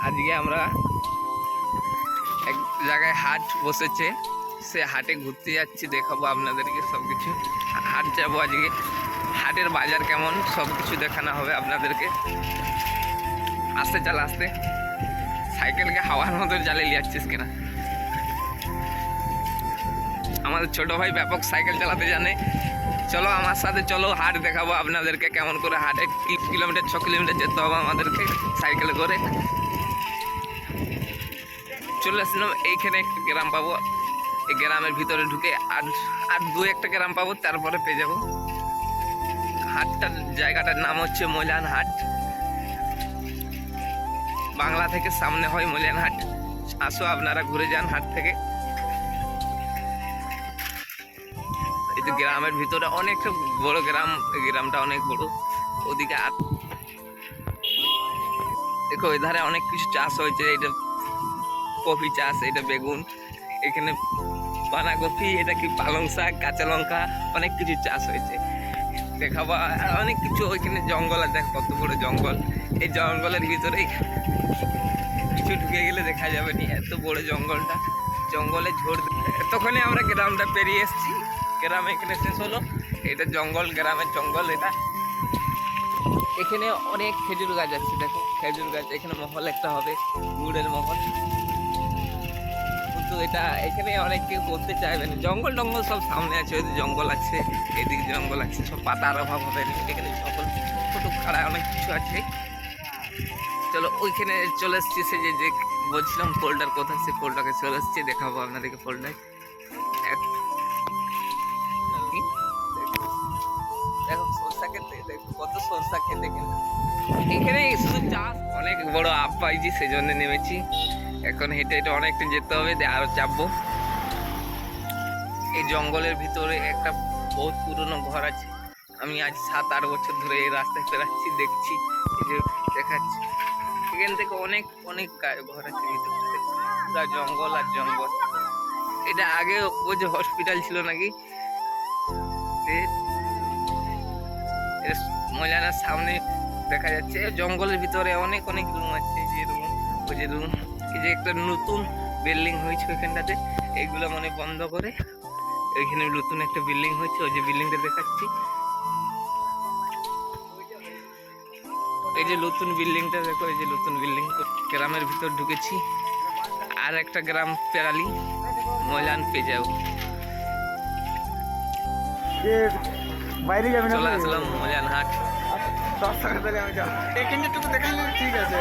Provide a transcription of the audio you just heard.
আজকে আমরা এক জায়গায় হাট বসেছে, সে হাটে ঘুরতে যাচ্ছি, দেখাবো আপনাদেরকে সব কিছু। হাট যাবো আজকে, হাটের বাজার কেমন সব কিছু দেখানো হবে আপনাদেরকে। আসতে চাল আসতে, সাইকেলকে হাওয়ার মতো জ্বালিয়ে যাচ্ছিস কিনা। আমাদের ছোট ভাই ব্যাপক সাইকেল চালাতে জানে। চলো আমার সাথে, চলো হাট দেখাবো আপনাদেরকে কেমন করে হাটে, কি কিলোমিটার 6 কিলোমিটার যেতে হবে আমাদেরকে সাইকেলে করে। চলে আসলাম, এইখানে একটা গ্রাম পাবো, এই গ্রামের ভিতরে ঢুকে আর দু একটা গ্রাম পাবো, তারপরে পেয়ে যাবো। হাটটার জায়গাটার নাম হচ্ছে মৈলান হাট। বাংলা থেকে সামনে হয় মৈলান হাট। আসো আপনারা ঘুরে যান হাট থেকে। এই তো গ্রামের ভিতরে অনেকটা বড় গ্রাম, এই গ্রামটা অনেক বড়। ওদিকে আর দেখো এধারে অনেক কিছু চাষ হয়েছে। এটা কফি চাষ, এটা বেগুন, এখানে বাঁধাকপি, এটা কি পালং শাক, কাঁচা লঙ্কা, অনেক কিছু চাষ হয়েছে দেখাবো। আর অনেক কিছু ওইখানে জঙ্গল আছে, দেখ কত বড় জঙ্গল। এই জঙ্গলের ভিতরে কিছু ঢুকে গেলে দেখা যাবে না, এত বড় জঙ্গলটা। জঙ্গলে ঝড়, তখনই আমরা গ্রামটা পেরিয়ে এসেছি। গ্রাম এখানে শেষ হলো, এটা জঙ্গল, গ্রামের জঙ্গল এটা। এখানে অনেক খেজুর গাছ আছে, দেখো খেজুর গাছ। এখানে মহল একটা হবে, গুড়ের মহল। কিন্তু এটা এখানে অনেক কেউ করতে চাইবে না। জঙ্গল টঙ্গল সব সামনে আছে, ওই জঙ্গল আছে, এদিকে জঙ্গল আছে, সব পাতার অভাব হবে না। এখানে জঙ্গল ছোটো খাড়া অনেক কিছু আছে। চলো ওইখানে চলে এসছি, সে যে বলছিলাম পোলটার কথা, সে পোলটাকে চলে এসছি, দেখাবো আপনাদেরকে পোলটায়। দেখো সরষা খেতে, দেখো কত সরষা খেতে কিন্তু এখানে শুধু চাষ। অনেক বড় আপ পাইছি, সেই জন্য নেমেছি। এখন হেঁটে হেঁটে অনেকটা যেতে হবে, আরো চাপবো। এই জঙ্গলের ভিতরে একটা বহুত পুরনো ঘর আছে। আমি আজ 7-8 বছর ধরে এই রাস্তায় পেরাচ্ছি, দেখছি, এই যে দেখাচ্ছি। এখান থেকে অনেক অনেক ঘর আছে ভিতরটাতে, পুরা জঙ্গল আর জঙ্গল। এটা আগে ওই যে হসপিটাল ছিল নাকি, ময়লানার সামনে দেখা যাচ্ছে। জঙ্গলের ভিতরে অনেক অনেক রুম আছে, যে রুম, ওই যে রুম। এই যে একটা নতুন বিল্ডিং হয়েছে ওইখানটাতে, এইগুলো মানে বন্ধ করে ওইখানে নতুন একটা বিল্ডিং হয়েছে, ওই যে বিল্ডিংটা দেখাচ্ছি। এই যে নতুন বিল্ডিংটা দেখো, এই যে নতুন বিল্ডিং। গ্রামের ভিতর ঢুকেছি, আর একটা গ্রাম পেরালি ময়লান পেয়ে যাবো। বাইরে যাবে না, চলে আসলাম ময়লান হাট। 10 টাকা দিলে আমি যাবো। এখানে একটু দেখালে ঠিক আছে।